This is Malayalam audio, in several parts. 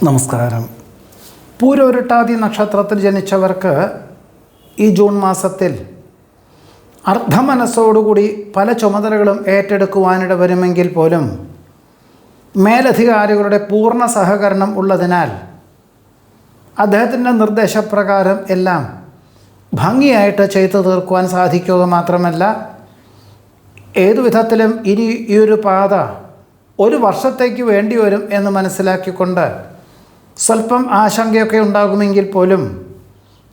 നമസ്കാരം. പൂരോരുട്ടാതി നക്ഷത്രത്തിൽ ജനിച്ചവർക്ക് ഈ ജൂൺ മാസത്തിൽ അർദ്ധമനസ്സോടുകൂടി പല ചുമതലകളും ഏറ്റെടുക്കുവാനിട വരുമെങ്കിൽ പോലും മേലധികാരികളുടെ പൂർണ്ണ സഹകരണം ഉള്ളതിനാൽ അദ്ദേഹത്തിൻ്റെ നിർദ്ദേശപ്രകാരം എല്ലാം ഭംഗിയായിട്ട് ചെയ്തു തീർക്കുവാൻ സാധിക്കുക മാത്രമല്ല, ഏതു വിധത്തിലും ഇനി ഈ ഒരു പാത ഒരു വർഷത്തേക്ക് വേണ്ടി വരും എന്ന് മനസ്സിലാക്കിക്കൊണ്ട് സ്വല്പം ആശങ്കയൊക്കെ ഉണ്ടാകുമെങ്കിൽ പോലും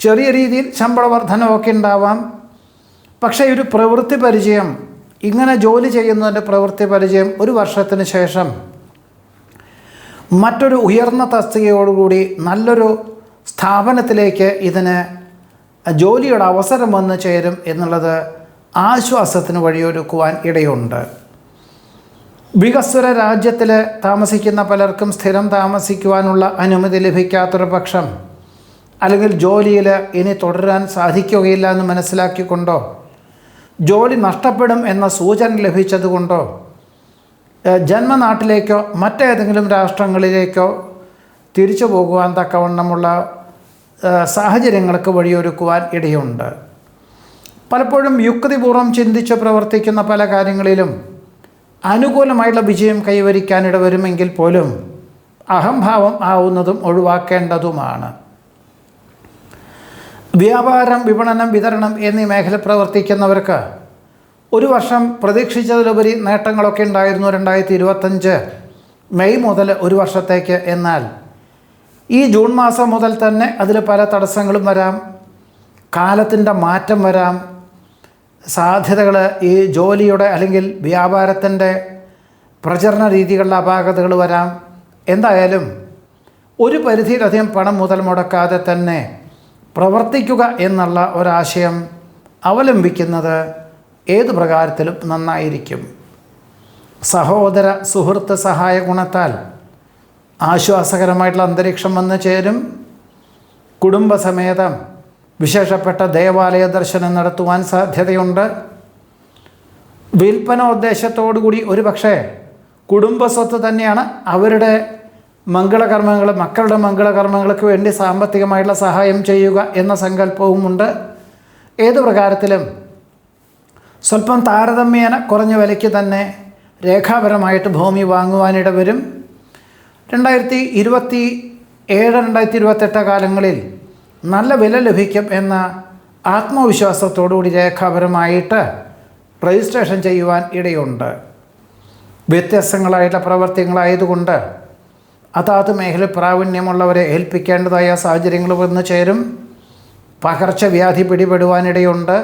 ചെറിയ രീതിയിൽ ശമ്പള വർധനമൊക്കെ ഉണ്ടാവാം. പക്ഷേ ഒരു പ്രവൃത്തി പരിചയം, ഇങ്ങനെ ജോലി ചെയ്യുന്നതിൻ്റെ പ്രവൃത്തി പരിചയം ഒരു വർഷത്തിന് ശേഷം മറ്റൊരു ഉയർന്ന തസ്തികയോടുകൂടി നല്ലൊരു സ്ഥാപനത്തിലേക്ക് ഇതിന് ജോലിയുടെ അവസരം വന്നു ചേരും എന്നുള്ളത് ആശ്വാസത്തിന് വഴിയൊരുക്കുവാൻ ഇടയുണ്ട്. വികസ്വര രാജ്യത്തിൽ താമസിക്കുന്ന പലർക്കും സ്ഥിരം താമസിക്കുവാനുള്ള അനുമതി ലഭിക്കാത്തൊരു പക്ഷം, അല്ലെങ്കിൽ ജോലിയിൽ ഇനി തുടരാൻ സാധിക്കുകയില്ല എന്ന് മനസ്സിലാക്കിക്കൊണ്ടോ, ജോലി നഷ്ടപ്പെടും എന്ന സൂചന ലഭിച്ചതുകൊണ്ടോ ജന്മനാട്ടിലേക്കോ മറ്റേതെങ്കിലും രാഷ്ട്രങ്ങളിലേക്കോ തിരിച്ചു പോകുവാൻ തക്കവണ്ണമുള്ള സാഹചര്യങ്ങൾക്ക് വഴിയൊരുക്കുവാൻ ഇടയുണ്ട്. പലപ്പോഴും യുക്തിപൂർവ്വം ചിന്തിച്ച് പ്രവർത്തിക്കുന്ന പല കാര്യങ്ങളിലും അനുകൂലമായുള്ള വിജയം കൈവരിക്കാനിട വരുമെങ്കിൽ പോലും അഹംഭാവം ആവുന്നതും ഒഴിവാക്കേണ്ടതുമാണ്. വ്യാപാരം, വിപണനം, വിതരണം എന്നീ മേഖല പ്രവർത്തിക്കുന്നവർക്ക് ഒരു വർഷം പ്രതീക്ഷിച്ചതിലുപരി നേട്ടങ്ങളൊക്കെ ഉണ്ടായിരുന്നു 2025 മെയ് മുതൽ ഒരു വർഷത്തേക്ക്. എന്നാൽ ഈ ജൂൺ മാസം മുതൽ തന്നെ അതിൽ പല തടസ്സങ്ങളും വരാം, കാലത്തിൻ്റെ മാറ്റം വരാം, സാധ്യതകൾ, ഈ ജോലിയുടെ അല്ലെങ്കിൽ വ്യാപാരത്തിൻ്റെ പ്രചരണ രീതികളിലെ അപാകതകൾ വരാം. എന്തായാലും ഒരു പരിധിയിലധികം പണം മുതൽ മുടക്കാതെ തന്നെ പ്രവർത്തിക്കുക എന്നുള്ള ഒരാശയം അവലംബിക്കുന്നത് ഏതു പ്രകാരത്തിലും നന്നായിരിക്കും. സഹോദര സുഹൃത്ത് സഹായ ഗുണത്താൽ ആശ്വാസകരമായിട്ടുള്ള അന്തരീക്ഷം വന്നു ചേരും. കുടുംബസമേതം വിശേഷപ്പെട്ട ദേവാലയ ദർശനം നടത്തുവാൻ സാധ്യതയുണ്ട്. വിൽപ്പനോദ്ദേശത്തോടുകൂടി ഒരു പക്ഷേ കുടുംബസ്വത്ത് തന്നെയാണ് അവരുടെ മംഗളകർമ്മങ്ങൾ, മക്കളുടെ മംഗളകർമ്മങ്ങൾക്ക് വേണ്ടി സാമ്പത്തികമായിട്ടുള്ള സഹായം ചെയ്യുക എന്ന സങ്കല്പവുമുണ്ട്. ഏതു പ്രകാരത്തിലും സ്വല്പം താരതമ്യേന കുറഞ്ഞ വിലയ്ക്ക് തന്നെ രേഖാപരമായിട്ട് ഭൂമി വാങ്ങുവാനിട വരും. 2027, 2028 കാലങ്ങളിൽ നല്ല വില ലഭിക്കും എന്ന ആത്മവിശ്വാസത്തോടുകൂടി രേഖാപരമായിട്ട് രജിസ്ട്രേഷൻ ചെയ്യുവാൻ ഇടയുണ്ട്. വ്യത്യസ്തങ്ങളായിട്ടുള്ള പ്രവർത്തികളായതുകൊണ്ട് അതാത് മേഖല പ്രാവീണ്യമുള്ളവരെ ഏൽപ്പിക്കേണ്ടതായ സാഹചര്യങ്ങൾ വന്നു ചേരും. പകർച്ചവ്യാധി പിടിപെടുവാനിടയുണ്ട്.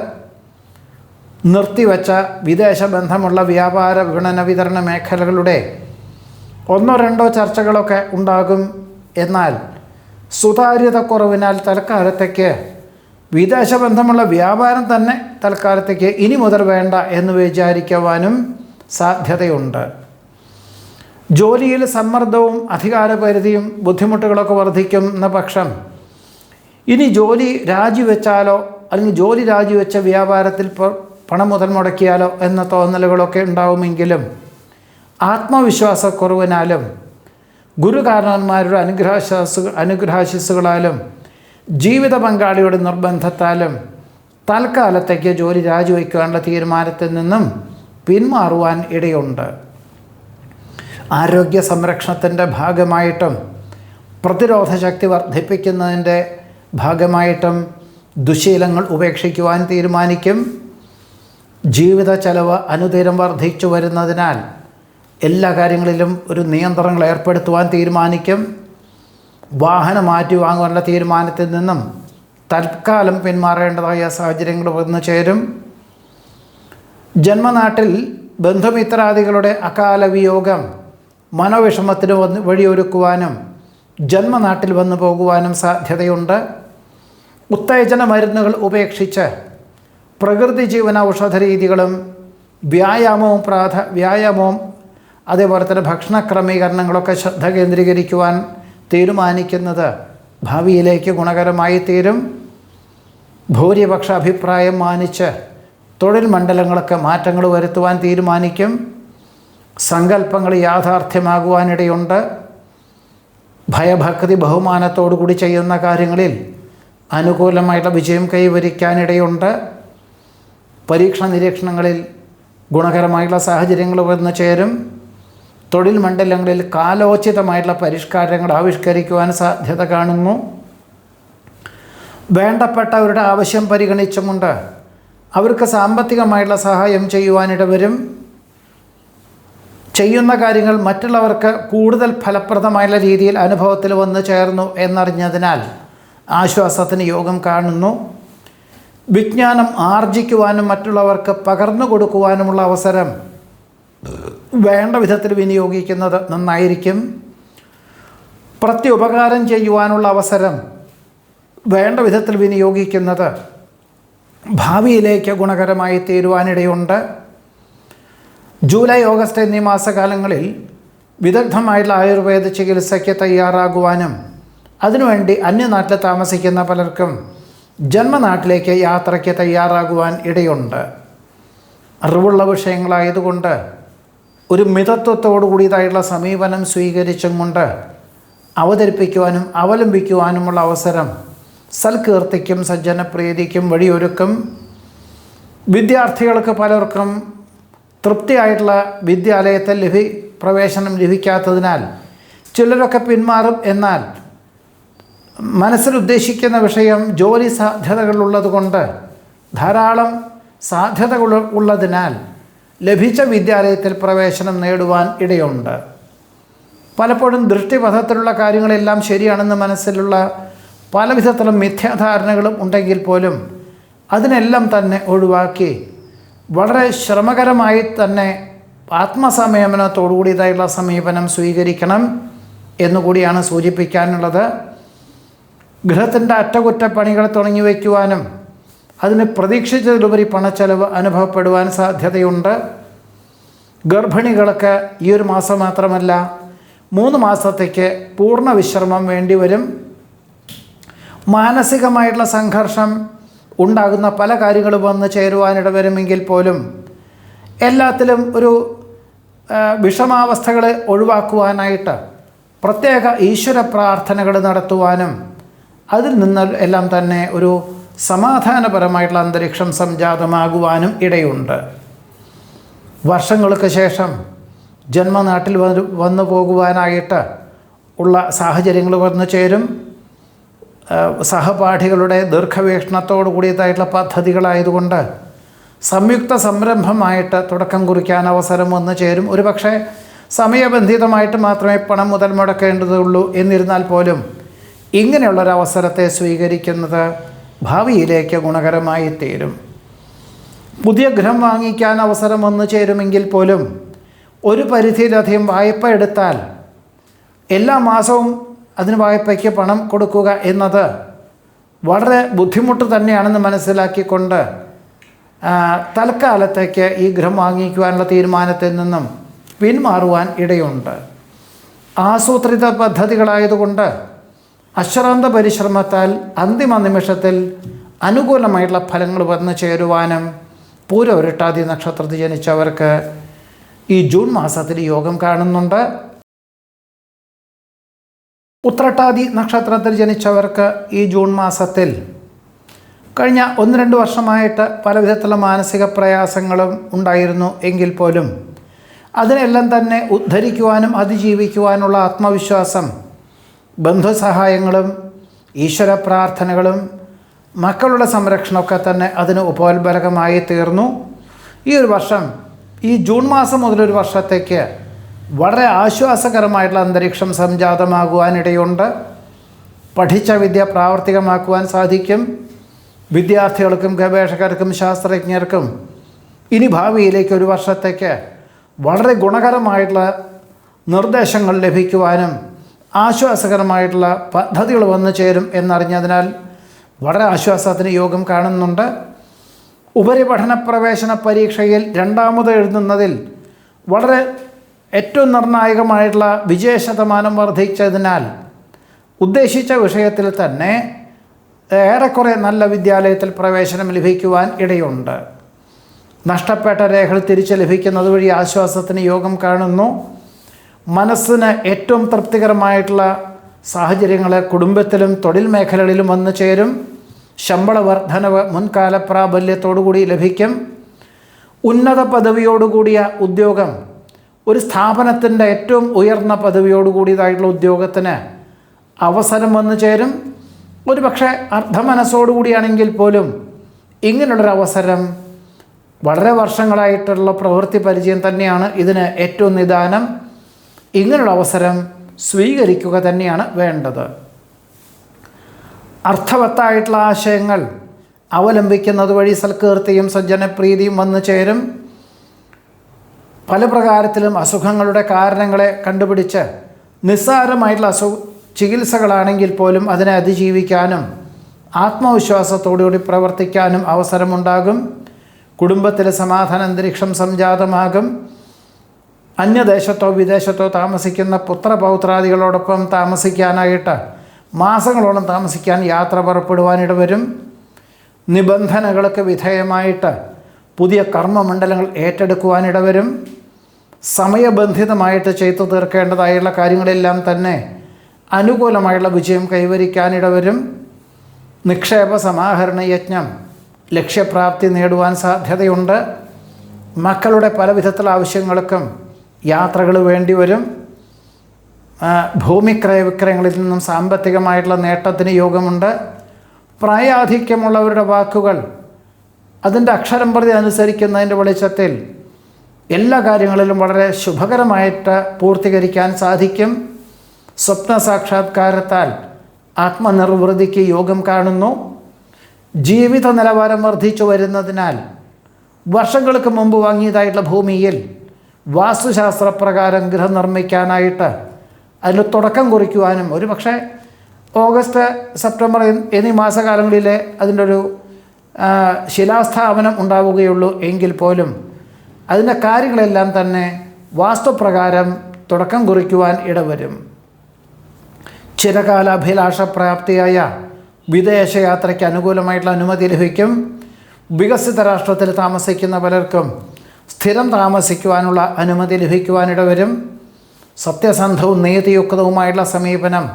നിർത്തിവെച്ച വിദേശ ബന്ധമുള്ള വ്യാപാര, വിപണന, വിതരണ മേഖലകളുടെ 1-2 ചർച്ചകളൊക്കെ ഉണ്ടാകും. എന്നാൽ സുതാര്യത കുറവിനാൽ തൽക്കാലത്തേക്ക് വിദേശ ബന്ധമുള്ള വ്യാപാരം തന്നെ തൽക്കാലത്തേക്ക് ഇനി മുതൽ വേണ്ട എന്ന് വിചാരിക്കുവാനും സാധ്യതയുണ്ട്. ജോലിയിൽ സമ്മർദ്ദവും അധികാരപരിധിയും ബുദ്ധിമുട്ടുകളൊക്കെ വർദ്ധിക്കുന്ന പക്ഷം ഇനി ജോലി രാജിവെച്ചാലോ, അല്ലെങ്കിൽ ജോലി രാജിവെച്ച വ്യാപാരത്തിൽ പണം മുതൽ മുടക്കിയാലോ എന്ന തോന്നലുകളൊക്കെ ഉണ്ടാവുമെങ്കിലും ആത്മവിശ്വാസക്കുറവിനാലും ഗുരുകാരണന്മാരുടെ അനുഗ്രഹാശിസ്സുകളാലും ജീവിത പങ്കാളിയുടെ നിർബന്ധത്താലും തൽക്കാലത്തേക്ക് ജോലി രാജിവെക്കാനുള്ള തീരുമാനത്തിൽ നിന്നും പിന്മാറുവാൻ ഇടയുണ്ട്. ആരോഗ്യ സംരക്ഷണത്തിൻ്റെ ഭാഗമായിട്ടും പ്രതിരോധ ശക്തി വർദ്ധിപ്പിക്കുന്നതിൻ്റെ ഭാഗമായിട്ടും ദുശീലങ്ങൾ ഉപേക്ഷിക്കുവാൻ തീരുമാനിക്കും. ജീവിത ചെലവ് അനുദിനം വർദ്ധിച്ചു വരുന്നതിനാൽ എല്ലാ കാര്യങ്ങളിലും ഒരു നിയന്ത്രണങ്ങൾ ഏർപ്പെടുത്തുവാൻ തീരുമാനിക്കും. വാഹനം മാറ്റി വാങ്ങുവാനുള്ള തീരുമാനത്തിൽ നിന്നും തൽക്കാലം പിന്മാറേണ്ടതായ സാഹചര്യങ്ങൾ വന്നു ചേരും. ജന്മനാട്ടിൽ ബന്ധുമിത്രാദികളുടെ അകാല വിയോഗം മനോവിഷമത്തിന് വഴിയൊരുക്കുവാനും ജന്മനാട്ടിൽ വന്നു പോകുവാനും സാധ്യതയുണ്ട്. ഉത്തേജന മരുന്നുകൾ ഉപേക്ഷിച്ച് പ്രകൃതി ജീവന ഔഷധ രീതികളും വ്യായാമവും അതേപോലെ തന്നെ ഭക്ഷണ ക്രമീകരണങ്ങളൊക്കെ ശ്രദ്ധ കേന്ദ്രീകരിക്കുവാൻ തീരുമാനിക്കുന്നത് ഭാവിയിലേക്ക് ഗുണകരമായി തീരും. ഭൂരിപക്ഷ അഭിപ്രായം മാനിച്ച് തൊഴിൽ മണ്ഡലങ്ങളൊക്കെ മാറ്റങ്ങൾ വരുത്തുവാൻ തീരുമാനിക്കും. സങ്കല്പങ്ങൾ യാഥാർത്ഥ്യമാകുവാനിടയുണ്ട്. ഭയഭക്തി ബഹുമാനത്തോടു കൂടി ചെയ്യുന്ന കാര്യങ്ങളിൽ അനുകൂലമായിട്ടുള്ള വിജയം കൈവരിക്കാനിടയുണ്ട്. പരീക്ഷണ നിരീക്ഷണങ്ങളിൽ ഗുണകരമായിട്ടുള്ള സാഹചര്യങ്ങൾ വന്നു ചേരും. തൊഴിൽ മണ്ഡലങ്ങളിൽ കാലോചിതമായിട്ടുള്ള പരിഷ്കാരങ്ങൾ ആവിഷ്കരിക്കുവാൻ സാധ്യത കാണുന്നു. വേണ്ടപ്പെട്ടവരുടെ ആവശ്യം പരിഗണിച്ചുകൊണ്ട് അവർക്ക് സാമ്പത്തികമായിട്ടുള്ള സഹായം ചെയ്യുവാനിടവരും. ചെയ്യുന്ന കാര്യങ്ങൾ മറ്റുള്ളവർക്ക് കൂടുതൽ ഫലപ്രദമായുള്ള രീതിയിൽ അനുഭവത്തിൽ വന്നു ചേർന്നു എന്നറിഞ്ഞതിനാൽ ആശ്വാസത്തിന് യോഗം കാണുന്നു. വിജ്ഞാനം ആർജിക്കുവാനും മറ്റുള്ളവർക്ക് പകർന്നു കൊടുക്കുവാനുമുള്ള അവസരം വേണ്ട വിധത്തിൽ വിനിയോഗിക്കുന്നത് നന്നായിരിക്കും. പ്രത്യുപകാരം ചെയ്യുവാനുള്ള അവസരം വേണ്ട വിധത്തിൽ വിനിയോഗിക്കുന്നത് ഭാവിയിലേക്ക് ഗുണകരമായി തീരുവാനിടയുണ്ട്. ജൂലൈ, ഓഗസ്റ്റ് എന്നീ മാസകാലങ്ങളിൽ വിദഗ്ധമായിട്ടുള്ള ആയുർവേദ ചികിത്സയ്ക്ക് തയ്യാറാകുവാനും അതിനുവേണ്ടി അന്യനാട്ടിൽ താമസിക്കുന്ന പലർക്കും ജന്മനാട്ടിലേക്ക് യാത്രയ്ക്ക് തയ്യാറാകുവാൻ ഇടയുണ്ട്. അറിവുള്ള വിഷയങ്ങളായതുകൊണ്ട് ഒരു മിതത്വത്തോടു കൂടിയതായിട്ടുള്ള സമീപനം സ്വീകരിച്ചും കൊണ്ട് അവതരിപ്പിക്കുവാനും അവലംബിക്കുവാനുമുള്ള അവസരം സൽകീർത്തിക്കും സജ്ജനപ്രീതിക്കും വഴിയൊരുക്കും. വിദ്യാർത്ഥികൾക്ക് പലർക്കും തൃപ്തിയായിട്ടുള്ള വിദ്യാലയത്തിൽ പ്രവേശനം ലഭിക്കാത്തതിനാൽ ചിലരൊക്കെ പിന്മാറും. എന്നാൽ മനസ്സിലുദ്ദേശിക്കുന്ന വിഷയം ജോലി സാധ്യതകളുള്ളതുകൊണ്ട് ധാരാളം സാധ്യതകൾ ഉള്ളതിനാൽ ലഭിച്ച വിദ്യാലയത്തിൽ പ്രവേശനം നേടുവാൻ ഇടയുണ്ട്. പലപ്പോഴും ദൃഷ്ടിപഥത്തിലുള്ള കാര്യങ്ങളെല്ലാം ശരിയാണെന്ന് മനസ്സിലുള്ള പല വിധത്തിലും മിഥ്യാധാരണകളും ഉണ്ടെങ്കിൽ പോലും അതിനെല്ലാം തന്നെ ഒഴിവാക്കി വളരെ ശ്രമകരമായി തന്നെ ആത്മസംയമനത്തോടുകൂടിയതായുള്ള സമീപനം സ്വീകരിക്കണം എന്നുകൂടിയാണ് സൂചിപ്പിക്കാനുള്ളത്. ഗൃഹത്തിൻ്റെ അറ്റകുറ്റപ്പണികൾ തുടങ്ങി വയ്ക്കുവാനും അതിന് പ്രതീക്ഷിച്ചതിലുപരി പണച്ചെലവ് അനുഭവപ്പെടുവാൻ സാധ്യതയുണ്ട്. ഗർഭിണികൾക്ക് ഈ ഒരു മാസം മാത്രമല്ല 3 മാസത്തേക്ക് പൂർണ്ണ വിശ്രമം വേണ്ടിവരും. മാനസികമായിട്ടുള്ള സംഘർഷം ഉണ്ടാകുന്ന പല കാര്യങ്ങളും വന്ന് ചേരുവാനിടവരുമെങ്കിൽ പോലും എല്ലാത്തിലും ഒരു വിഷമാവസ്ഥകളെ ഒഴിവാക്കുവാനായിട്ട് പ്രത്യേക ഈശ്വര പ്രാർത്ഥനകൾ നടത്തുവാനും അതിൽ നിന്ന് എല്ലാം തന്നെ ഒരു സമാധാനപരമായിട്ടുള്ള അന്തരീക്ഷം സംജാതമാകുവാനും ഇടയുണ്ട്. വർഷങ്ങൾക്ക് ശേഷം ജന്മനാട്ടിൽ വന്നു പോകുവാനായിട്ട് ഉള്ള സാഹചര്യങ്ങൾ വന്നു ചേരും. സഹപാഠികളുടെ ദീർഘവീക്ഷണത്തോടു കൂടിയതായിട്ടുള്ള പദ്ധതികളായതുകൊണ്ട് സംയുക്ത സംരംഭമായിട്ട് തുടക്കം കുറിക്കാൻ അവസരം വന്നു ചേരും. ഒരുപക്ഷെ സമയബന്ധിതമായിട്ട് മാത്രമേ പണം മുതൽ മുടക്കേണ്ടതുള്ളൂ. എന്നിരുന്നാൽ പോലും ഇങ്ങനെയുള്ളൊരവസരത്തെ സ്വീകരിക്കുന്നത് ഭാവിയിലേക്ക് ഗുണകരമായി തീരും. പുതിയ ഗൃഹം വാങ്ങിക്കാൻ അവസരം വന്നു ചേരുമെങ്കിൽ പോലും ഒരു പരിധിയിലധികം വായ്പ എടുത്താൽ എല്ലാ മാസവും അതിന് വായ്പയ്ക്ക് പണം കൊടുക്കുക എന്നത് വളരെ ബുദ്ധിമുട്ട് തന്നെയാണെന്ന് മനസ്സിലാക്കിക്കൊണ്ട് തൽക്കാലത്തേക്ക് ഈ ഗൃഹം വാങ്ങിക്കുവാനുള്ള തീരുമാനത്തിൽ നിന്നും പിന്മാറുവാൻ ഇടയുണ്ട്. ആസൂത്രിത പദ്ധതികളായതുകൊണ്ട് അശ്രാന്ത പരിശ്രമത്താൽ അന്തിമ നിമിഷത്തിൽ അനുകൂലമായിട്ടുള്ള ഫലങ്ങൾ വന്നു ചേരുവാനും പൂരോരുട്ടാതി നക്ഷത്രത്തിൽ ജനിച്ചവർക്ക് ഈ ജൂൺ മാസത്തിൽ യോഗം കാണുന്നുണ്ട്. ഉത്രട്ടാതി നക്ഷത്രത്തിൽ ജനിച്ചവർക്ക് ഈ ജൂൺ മാസത്തിൽ കഴിഞ്ഞ 1-2 വർഷമായിട്ട് പല വിധത്തിലുള്ള മാനസിക പ്രയാസങ്ങളും ഉണ്ടായിരുന്നു എങ്കിൽ പോലും അതിനെല്ലാം തന്നെ ഉദ്ധരിക്കുവാനും അതിജീവിക്കുവാനുള്ള ആത്മവിശ്വാസം, ബന്ധുസഹായങ്ങളും ഈശ്വര പ്രാർത്ഥനകളും മക്കളുടെ സംരക്ഷണമൊക്കെ തന്നെ അതിന് ഉപോത്ബലകമായി തീർന്നു. ഈ ഒരു വർഷം, ഈ ജൂൺ മാസം മുതലൊരു വർഷത്തേക്ക് വളരെ ആശ്വാസകരമായിട്ടുള്ള അന്തരീക്ഷം സംജാതമാകുവാനിടയുണ്ട്. പഠിച്ച വിദ്യ പ്രാവർത്തികമാക്കുവാൻ സാധിക്കും. വിദ്യാർത്ഥികൾക്കും ഗവേഷകർക്കും ശാസ്ത്രജ്ഞർക്കും ഇനി ഭാവിയിലേക്ക് ഒരു വർഷത്തേക്ക് വളരെ ഗുണകരമായിട്ടുള്ള നിർദ്ദേശങ്ങൾ ലഭിക്കുവാനും ആശ്വാസകരമായിട്ടുള്ള പദ്ധതികൾ വന്നു ചേരും എന്നറിഞ്ഞതിനാൽ വളരെ ആശ്വാസത്തിന് യോഗം കാണുന്നുണ്ട്. ഉപരിപഠന പ്രവേശന പരീക്ഷയിൽ 2ാമത് എഴുതുന്നതിൽ വളരെ ഏറ്റവും നിർണായകമായിട്ടുള്ള വിജയശതമാനം വർദ്ധിച്ചതിനാൽ ഉദ്ദേശിച്ച വിഷയത്തിൽ തന്നെ ഏറെക്കുറെ നല്ല വിദ്യാലയത്തിൽ പ്രവേശനം ലഭിക്കുവാൻ ഇടയുണ്ട്. നഷ്ടപ്പെട്ട രേഖകൾ തിരിച്ച് ലഭിക്കുന്നത് വഴി ആശ്വാസത്തിന് യോഗം കാണുന്നു. മനസ്സിന് ഏറ്റവും തൃപ്തികരമായിട്ടുള്ള സാഹചര്യങ്ങൾ കുടുംബത്തിലും തൊഴിൽ മേഖലകളിലും വന്നു ചേരും. ശമ്പള വർധനവ് മുൻകാല പ്രാബല്യത്തോടുകൂടി ലഭിക്കും. ഉന്നത പദവിയോടുകൂടിയ ഉദ്യോഗം, ഒരു സ്ഥാപനത്തിൻ്റെ ഏറ്റവും ഉയർന്ന പദവിയോടുകൂടിയതായിട്ടുള്ള ഉദ്യോഗത്തിന് അവസരം വന്നു ചേരും. ഒരു പക്ഷേ അർദ്ധമനസ്സോടുകൂടിയാണെങ്കിൽ പോലും ഇങ്ങനെയുള്ളൊരവസരം, വളരെ വർഷങ്ങളായിട്ടുള്ള പ്രവൃത്തി പരിചയം തന്നെയാണ് ഇതിന് ഏറ്റവും നിദാനം. ഇങ്ങനെയുള്ള അവസരം സ്വീകരിക്കുക തന്നെയാണ് വേണ്ടത്. അർത്ഥവത്തായിട്ടുള്ള ആശയങ്ങൾ അവലംബിക്കുന്നത് വഴി സൽകീർത്തിയും സജ്ജനപ്രീതിയും വന്നു ചേരും. പല പ്രകാരത്തിലും അസുഖങ്ങളുടെ കാരണങ്ങളെ കണ്ടുപിടിച്ച് നിസ്സാരമായിട്ടുള്ള ചികിത്സകളാണെങ്കിൽ പോലും അതിനെ അതിജീവിക്കാനും ആത്മവിശ്വാസത്തോടുകൂടി പ്രവർത്തിക്കാനും അവസരമുണ്ടാകും. കുടുംബത്തിലെ സമാധാന അന്തരീക്ഷം സംജാതമാകും. അന്യദേശത്തോ വിദേശത്തോ താമസിക്കുന്ന പുത്രപൗത്രാദികളോടൊപ്പം താമസിക്കാനായിട്ട് മാസങ്ങളോളം താമസിക്കാൻ യാത്ര പുറപ്പെടുവാനിടവരും. നിബന്ധനകൾക്ക് വിധേയമായിട്ട് പുതിയ കർമ്മമണ്ഡലങ്ങൾ ഏറ്റെടുക്കുവാനിടവരും. സമയബന്ധിതമായിട്ട് ചെയ്തു തീർക്കേണ്ടതായുള്ള കാര്യങ്ങളെല്ലാം തന്നെ അനുകൂലമായുള്ള വിജയം കൈവരിക്കാനിടവരും. നിക്ഷേപ സമാഹരണ യജ്ഞം ലക്ഷ്യപ്രാപ്തി നേടുവാൻ സാധ്യതയുണ്ട്. മക്കളുടെ പല വിധത്തിലുള്ള ആവശ്യങ്ങൾക്കും യാത്രകൾ വേണ്ടിവരും. ഭൂമിക്രയ വിക്രയങ്ങളിൽ നിന്നും സാമ്പത്തികമായിട്ടുള്ള നേട്ടത്തിന് യോഗമുണ്ട്. പ്രായാധിക്യമുള്ളവരുടെ വാക്കുകൾ അതിൻ്റെ അക്ഷരം പ്രതി അനുസരിക്കുന്നതിൻ്റെ വെളിച്ചത്തിൽ എല്ലാ കാര്യങ്ങളിലും വളരെ ശുഭകരമായിട്ട് പൂർത്തീകരിക്കാൻ സാധിക്കും. സ്വപ്ന സാക്ഷാത്കാരത്താൽ ആത്മനിർവൃതിക്ക് യോഗം കാണുന്നു. ജീവിത നിലവാരം വർദ്ധിച്ചു വരുന്നതിനാൽ വർഷങ്ങൾക്ക് മുമ്പ് വാങ്ങിയതായിട്ടുള്ള ഭൂമിയിൽ വാസ്തുശാസ്ത്രപ്രകാരം ഗൃഹം നിർമ്മിക്കാനായിട്ട് അതിൽ തുടക്കം കുറിക്കുവാനും, ഒരു പക്ഷേ ഓഗസ്റ്റ് സെപ്റ്റംബർ എന്നീ മാസകാലങ്ങളിലെ അതിൻ്റെ ഒരു ശിലാസ്ഥാപനം ഉണ്ടാവുകയുള്ളൂ എങ്കിൽ പോലും അതിൻ്റെ കാര്യങ്ങളെല്ലാം തന്നെ വാസ്തുപ്രകാരം തുടക്കം കുറിക്കുവാൻ ഇടവരും. ചിരകാലാഭിലാഷപ്രാപ്തിയായ വിദേശയാത്രയ്ക്ക് അനുകൂലമായിട്ടുള്ള അനുമതി ലഭിക്കും. വികസിത രാഷ്ട്രത്തിൽ താമസിക്കുന്ന പലർക്കും സ്ഥിരം താമസിക്കുവാനുള്ള അനുമതി ലഭിക്കുവാനിടവരും. സത്യസന്ധവും നീതിയുക്തവുമായിട്ടുള്ള സമീപനം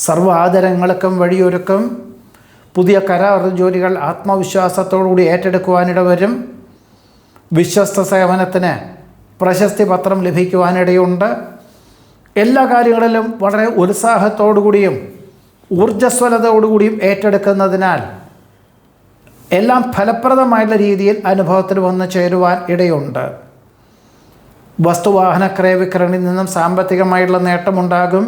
സർവ്വ ആദരങ്ങൾക്കും വഴിയൊരുക്കും. പുതിയ കരാർ ജോലികൾ ആത്മവിശ്വാസത്തോടുകൂടി ഏറ്റെടുക്കുവാനിടവരും. വിശ്വസ്ത സേവനത്തിന് പ്രശസ്തി പത്രം ലഭിക്കുവാനിടയുണ്ട്. എല്ലാ കാര്യങ്ങളിലും വളരെ ഉത്സാഹത്തോടുകൂടിയും ഊർജ്ജസ്വലതയോടുകൂടിയും ഏറ്റെടുക്കുന്നതിനാൽ എല്ലാം ഫലപ്രദമായിട്ടുള്ള രീതിയിൽ അനുഭവത്തിൽ വന്നു ചേരുവാൻ ഇടയുണ്ട്. വസ്തുവാഹന ക്രയവിക്രയണിൽ നിന്നും സാമ്പത്തികമായിട്ടുള്ള നേട്ടമുണ്ടാകും.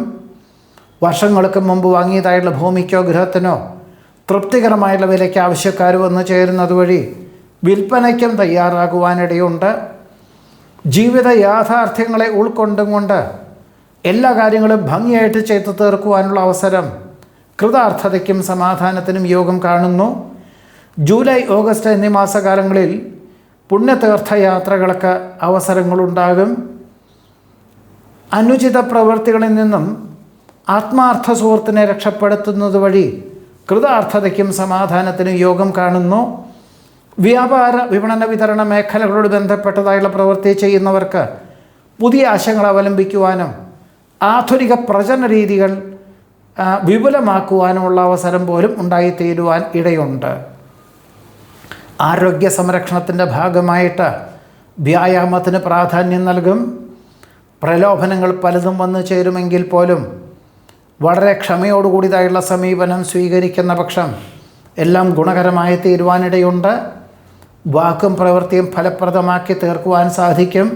വർഷങ്ങൾക്ക് മുമ്പ് വാങ്ങിയതായിട്ടുള്ള ഭൂമിക്കോ ഗൃഹത്തിനോ തൃപ്തികരമായിട്ടുള്ള വിലയ്ക്ക് ആവശ്യക്കാർ വന്നു ചേരുന്നത് വഴി വിൽപ്പനയ്ക്കും തയ്യാറാകുവാനിടയുണ്ട്. ജീവിത യാഥാർത്ഥ്യങ്ങളെ ഉൾക്കൊണ്ടും കൊണ്ട് എല്ലാ കാര്യങ്ങളും ഭംഗിയായിട്ട് ചെയ്തു തീർക്കുവാനുള്ള അവസരം കൃതാർത്ഥതയ്ക്കും സമാധാനത്തിനും യോഗം കാണുന്നു. ജൂലൈ ഓഗസ്റ്റ് എന്നീ മാസകാലങ്ങളിൽ പുണ്യതീർത്ഥയാത്രകൾക്ക് അവസരങ്ങളുണ്ടാകും. അനുചിത പ്രവൃത്തികളിൽ നിന്നും ആത്മാർത്ഥ സുഹൃത്തിനെ രക്ഷപ്പെടുത്തുന്നത് വഴി കൃതാർത്ഥതയ്ക്കും സമാധാനത്തിനും യോഗം കാണുന്നു. വ്യാപാര വിപണന വിതരണ മേഖലകളോട് ബന്ധപ്പെട്ടതായുള്ള പ്രവൃത്തി ചെയ്യുന്നവർക്ക് പുതിയ ആശയങ്ങൾ അവലംബിക്കുവാനും ആധുനിക പ്രചരണ രീതികൾ വിപുലമാക്കുവാനുമുള്ള അവസരം പോലും ഉണ്ടായിത്തീരുവാൻ ഇടയുണ്ട്. ആരോഗ്യ സംരക്ഷണത്തിൻ്റെ ഭാഗമായിട്ട് വ്യായാമത്തിന് പ്രാധാന്യം നൽകും. പ്രലോഭനങ്ങൾ പലതും വന്നു ചേരുമെങ്കിൽ പോലും വളരെ ക്ഷമയോടുകൂടിയതായുള്ള സമീപനം സ്വീകരിക്കുന്ന പക്ഷം എല്ലാം ഗുണകരമായി തീരുവാനിടയുണ്ട്. വാക്കും പ്രവൃത്തിയും ഫലപ്രദമാക്കി തീർക്കുവാൻ സാധിക്കും.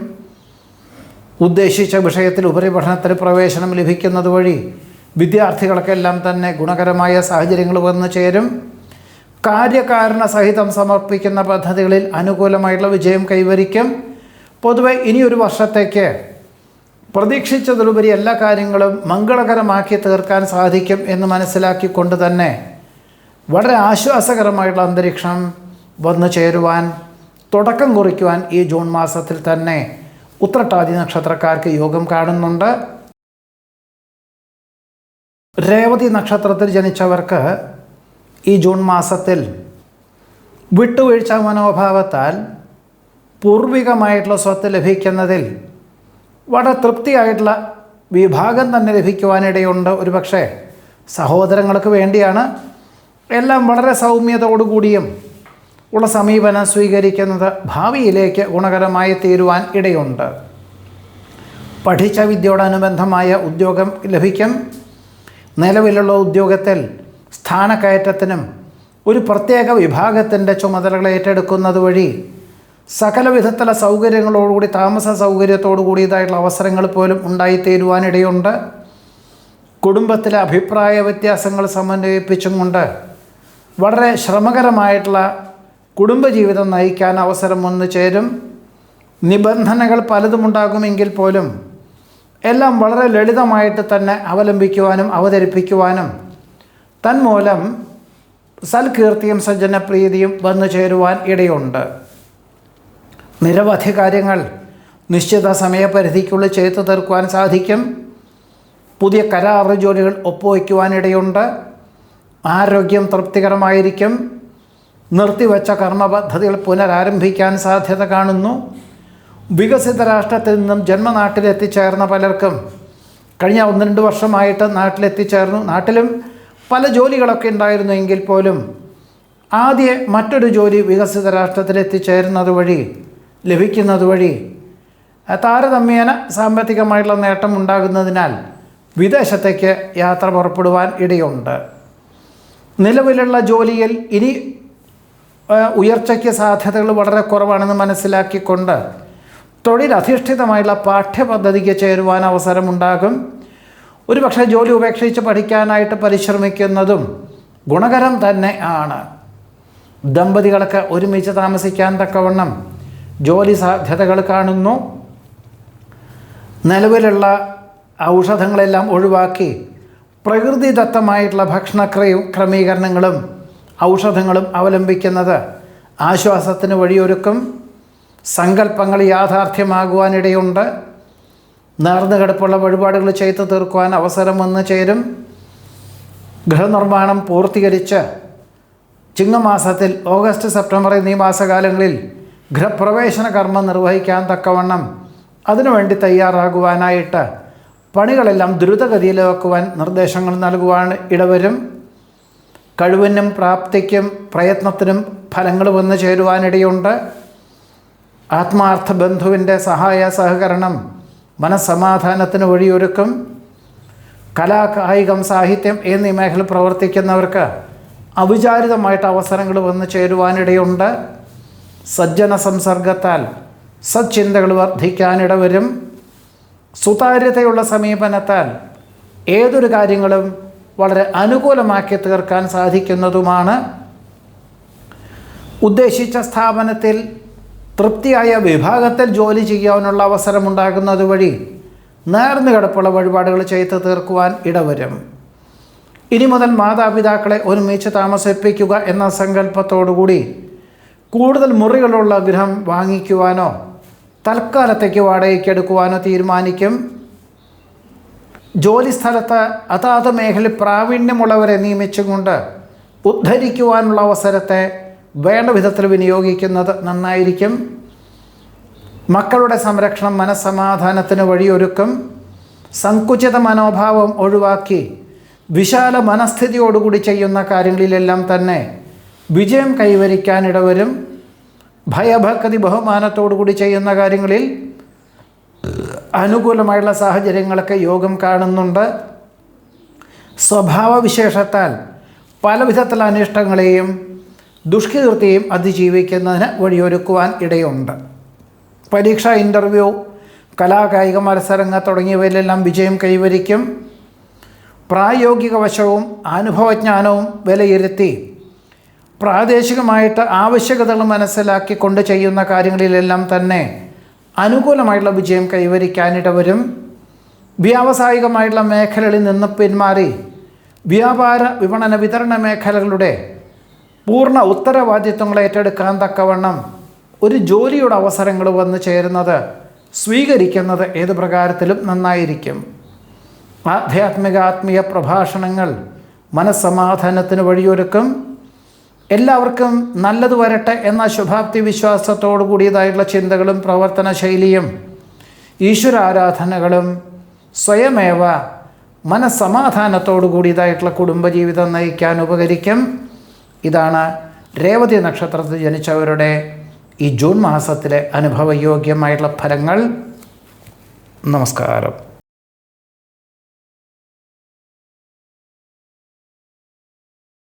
ഉദ്ദേശിച്ച വിഷയത്തിൽ ഉപരിപഠനത്തിന് പ്രവേശനം ലഭിക്കുന്നത് വഴി വിദ്യാർത്ഥികൾക്കെല്ലാം തന്നെ ഗുണകരമായ സാഹചര്യങ്ങൾ വന്നു ചേരും. കാര്യകാരണ സഹിതം സമർപ്പിക്കുന്ന പദ്ധതികളിൽ അനുകൂലമായിട്ടുള്ള വിജയം കൈവരിക്കും. പൊതുവെ ഇനിയൊരു വർഷത്തേക്ക് പ്രതീക്ഷിച്ചതിലുപരി എല്ലാ കാര്യങ്ങളും മംഗളകരമാക്കി തീർക്കാൻ സാധിക്കും എന്ന് മനസ്സിലാക്കിക്കൊണ്ട് തന്നെ വളരെ ആശ്വാസകരമായിട്ടുള്ള അന്തരീക്ഷം വന്നു ചേരുവാൻ, തുടക്കം കുറിക്കുവാൻ ഈ ജൂൺ മാസത്തിൽ തന്നെ ഉത്രട്ടാതി നക്ഷത്രക്കാർക്ക് യോഗം കാണുന്നുണ്ട്. രേവതി നക്ഷത്രത്തിൽ ജനിച്ചവർക്ക് ഈ ജൂൺ മാസത്തിൽ വിട്ടുവീഴ്ച മനോഭാവത്താൽ പൂർവികമായിട്ടുള്ള സ്വത്ത് ലഭിക്കുന്നതിൽ വളരെ തൃപ്തിയായിട്ടുള്ള വിഭാഗം തന്നെ ലഭിക്കുവാനിടയുണ്ട്. ഒരുപക്ഷെ സഹോദരങ്ങൾക്ക് വേണ്ടിയാണ് എല്ലാം വളരെ സൗമ്യതയോടുകൂടിയും ഉള്ള സമീപനം സ്വീകരിക്കുന്നത് ഭാവിയിലേക്ക് ഗുണകരമായി തീരുവാൻ ഇടയുണ്ട്. പഠിച്ച വിദ്യയോടനുബന്ധമായ ഉദ്യോഗം ലഭിക്കും. നിലവിലുള്ള ഉദ്യോഗത്തിൽ സ്ഥാനക്കയറ്റത്തിനും ഒരു പ്രത്യേക വിഭാഗത്തിൻ്റെ ചുമതലകൾ ഏറ്റെടുക്കുന്നത് വഴി സകല വിധത്തിലുള്ള സൗകര്യങ്ങളോടുകൂടി താമസ സൗകര്യത്തോടു കൂടിയതായിട്ടുള്ള അവസരങ്ങൾ പോലും ഉണ്ടായിത്തീരുവാനിടയുണ്ട്. കുടുംബത്തിലെ അഭിപ്രായ വ്യത്യാസങ്ങൾ സമന്വയിപ്പിച്ചും കൊണ്ട് വളരെ ശ്രമകരമായിട്ടുള്ള കുടുംബജീവിതം നയിക്കാൻ അവസരം വന്നു ചേരും. നിബന്ധനകൾ പലതുമുണ്ടാകുമെങ്കിൽ പോലും എല്ലാം വളരെ ലളിതമായിട്ട് തന്നെ അവലംബിക്കുവാനും അവതരിപ്പിക്കുവാനും തന്മൂലം സൽകീർത്തിയും സജ്ജനപ്രീതിയും വന്നു ചേരുവാൻ ഇടയുണ്ട്. നിരവധി കാര്യങ്ങൾ നിശ്ചിത സമയപരിധിക്കുള്ളിൽ ചെയ്തു തീർക്കുവാൻ സാധിക്കും. പുതിയ കരാർ ജോലികൾ ഒപ്പുവയ്ക്കുവാനിടയുണ്ട്. ആരോഗ്യം തൃപ്തികരമായിരിക്കും. നിർത്തിവെച്ച കർമ്മപദ്ധതികൾ പുനരാരംഭിക്കാൻ സാധ്യത കാണുന്നു. വികസിത രാഷ്ട്രത്തിൽ നിന്നും ജന്മനാട്ടിലെത്തിച്ചേർന്ന പലർക്കും കഴിഞ്ഞ 1-2 വർഷമായിട്ട് നാട്ടിലെത്തിച്ചേർന്നു. നാട്ടിലും പല ജോലികളൊക്കെ ഉണ്ടായിരുന്നു എങ്കിൽ പോലും ആദ്യ മറ്റൊരു ജോലി വികസിത രാഷ്ട്രത്തിലെത്തിച്ചേരുന്നത് വഴി ലഭിക്കുന്നത് വഴി താരതമ്യേന സാമ്പത്തികമായിട്ടുള്ള നേട്ടം ഉണ്ടാകുന്നതിനാൽ വിദേശത്തേക്ക് യാത്ര പുറപ്പെടുവാൻ ഇടയുണ്ട്. നിലവിലുള്ള ജോലിയിൽ ഇനി ഉയർച്ചയ്ക്ക് സാധ്യതകൾ വളരെ കുറവാണെന്ന് മനസ്സിലാക്കിക്കൊണ്ട് തൊഴിലധിഷ്ഠിതമായുള്ള പാഠ്യപദ്ധതിക്ക് ചേരുവാൻ അവസരമുണ്ടാകും. ഒരുപക്ഷെ ജോലി ഉപേക്ഷിച്ച് പഠിക്കാനായിട്ട് പരിശ്രമിക്കുന്നതും ഗുണകരം തന്നെ ആണ്. ദമ്പതികൾക്ക് ഒരുമിച്ച് താമസിക്കാൻ തക്കവണ്ണം ജോലി സാധ്യതകൾ കാണുന്നു. നിലവിലുള്ള ഔഷധങ്ങളെല്ലാം ഒഴിവാക്കി പ്രകൃതിദത്തമായിട്ടുള്ള ഭക്ഷണ ക്രമീകരണങ്ങളും ഔഷധങ്ങളും അവലംബിക്കുന്നത് ആശ്വാസത്തിന് വഴിയൊരുക്കും. സങ്കല്പങ്ങൾ യാഥാർത്ഥ്യമാകുവാനിടയുണ്ട്. നേർന്നുകിടപ്പുള്ള വഴിപാടുകൾ ചെയ്തു തീർക്കുവാൻ അവസരം വന്നു ചേരും. ഗൃഹനിർമ്മാണം പൂർത്തീകരിച്ച് ചിങ്ങമാസത്തിൽ ഓഗസ്റ്റ് സെപ്റ്റംബർ എന്നീ മാസകാലങ്ങളിൽ ഗൃഹപ്രവേശന കർമ്മം നിർവഹിക്കാൻ തക്കവണ്ണം അതിനുവേണ്ടി തയ്യാറാകുവാനായിട്ട് പണികളെല്ലാം ദ്രുതഗതിയിലാക്കുവാൻ നിർദ്ദേശങ്ങൾ നൽകുവാൻ ഇടവരും. കഴിവിനും പ്രാപ്തിക്കും പ്രയത്നത്തിനും ഫലങ്ങൾ വന്നു ചേരുവാനിടയുണ്ട്. ആത്മാർത്ഥ ബന്ധുവിൻ്റെ സഹായ സഹകരണം മനസ്സമാധാനത്തിന് വഴിയൊരുക്കും. കലാ കായികം സാഹിത്യം എന്നീ മേഖല പ്രവർത്തിക്കുന്നവർക്ക് അവിചാരിതമായിട്ട് അവസരങ്ങൾ വന്നു ചേരുവാനിടയുണ്ട്. സജ്ജന സംസർഗത്താൽ സച്ചിന്തകൾ വർദ്ധിക്കാനിടവരും. സുതാര്യതയുള്ള സമീപനത്താൽ ഏതൊരു കാര്യങ്ങളും വളരെ അനുകൂലമാക്കി തീർക്കാൻ സാധിക്കുന്നതുമാണ്. ഉദ്ദേശിച്ച സ്ഥാപനത്തിൽ തൃപ്തിയായ വിഭാഗത്തിൽ ജോലി ചെയ്യാനുള്ള അവസരമുണ്ടാകുന്നത് വഴി നേർന്നുകിടപ്പുള്ള വഴിപാടുകൾ ചെയ്തു തീർക്കുവാൻ ഇടവരും. ഇനി മുതൽ മാതാപിതാക്കളെ ഒരുമിച്ച് താമസിപ്പിക്കുക എന്ന സങ്കല്പത്തോടുകൂടി കൂടുതൽ മുറികളുള്ള ഗൃഹം വാങ്ങിക്കുവാനോ തൽക്കാലത്തേക്ക് വാടകയ്ക്കെടുക്കുവാനോ തീരുമാനിക്കും. ജോലിസ്ഥലത്ത് അതാത് മേഖലയിൽ പ്രാവീണ്യമുള്ളവരെ നിയമിച്ചുകൊണ്ട് ഉദ്ധരിക്കുവാനുള്ള അവസരത്തെ വേണ്ട വിധത്തിൽ വിനിയോഗിക്കുന്നത് നന്നായിരിക്കും. മക്കളുടെ സംരക്ഷണം മനസ്സമാധാനത്തിന് വഴിയൊരുക്കും. സങ്കുചിത മനോഭാവം ഒഴിവാക്കി വിശാല മനസ്ഥിതിയോടുകൂടി ചെയ്യുന്ന കാര്യങ്ങളിലെല്ലാം തന്നെ വിജയം കൈവരിക്കാനിടവരും. ഭയഭക്തി ബഹുമാനത്തോടുകൂടി ചെയ്യുന്ന കാര്യങ്ങളിൽ അനുകൂലമായുള്ള സാഹചര്യങ്ങളൊക്കെ യോഗം കാണുന്നുണ്ട്. സ്വഭാവവിശേഷത്താൽ പല വിധത്തിലുള്ള അനിഷ്ടങ്ങളെയും ദുഷ്കീർത്തിയും അതിജീവിക്കുന്നതിന് വഴിയൊരുക്കുവാൻ ഇടയുണ്ട്. പരീക്ഷ, ഇൻ്റർവ്യൂ, കലാകായിക മത്സരങ്ങൾ തുടങ്ങിയവയിലെല്ലാം വിജയം കൈവരിക്കും. പ്രായോഗിക വശവും അനുഭവജ്ഞാനവും വിലയിരുത്തി പ്രാദേശികമായിട്ട് ആവശ്യകതകൾ മനസ്സിലാക്കിക്കൊണ്ട് ചെയ്യുന്ന കാര്യങ്ങളിലെല്ലാം തന്നെ അനുകൂലമായിട്ടുള്ള വിജയം കൈവരിക്കാനിടവരും. വ്യാവസായികമായിട്ടുള്ള മേഖലകളിൽ നിന്ന് പിന്മാറി വ്യാപാര വിപണന വിതരണ മേഖലകളുടെ പൂർണ്ണ ഉത്തരവാദിത്വങ്ങൾ ഏറ്റെടുക്കാൻ തക്കവണ്ണം ഒരു ജോലിയുടെ അവസരങ്ങൾ വന്നു ചേരുന്നത് സ്വീകരിക്കുന്നത് ഏത് പ്രകാരത്തിലും നന്നായിരിക്കും. ആധ്യാത്മിക പ്രഭാഷണങ്ങൾ മനസ്സമാധാനത്തിന് വഴിയൊരുക്കും. എല്ലാവർക്കും നല്ലത് വരട്ടെ എന്ന ശുഭാപ്തി വിശ്വാസത്തോടു കൂടിയതായിട്ടുള്ള ചിന്തകളും പ്രവർത്തന ശൈലിയും ഈശ്വരാരാധനകളും സ്വയമേവ മനസ്സമാധാനത്തോടു കൂടിയതായിട്ടുള്ള കുടുംബജീവിതം നയിക്കാൻ ഉപകരിക്കും. ഇതാണ് രേവതി നക്ഷത്രത്തിൽ ജനിച്ചവരുടെ ഈ ജൂൺ മാസത്തിലെ അനുഭവയോഗ്യമായിട്ടുള്ള ഫലങ്ങൾ. നമസ്കാരം.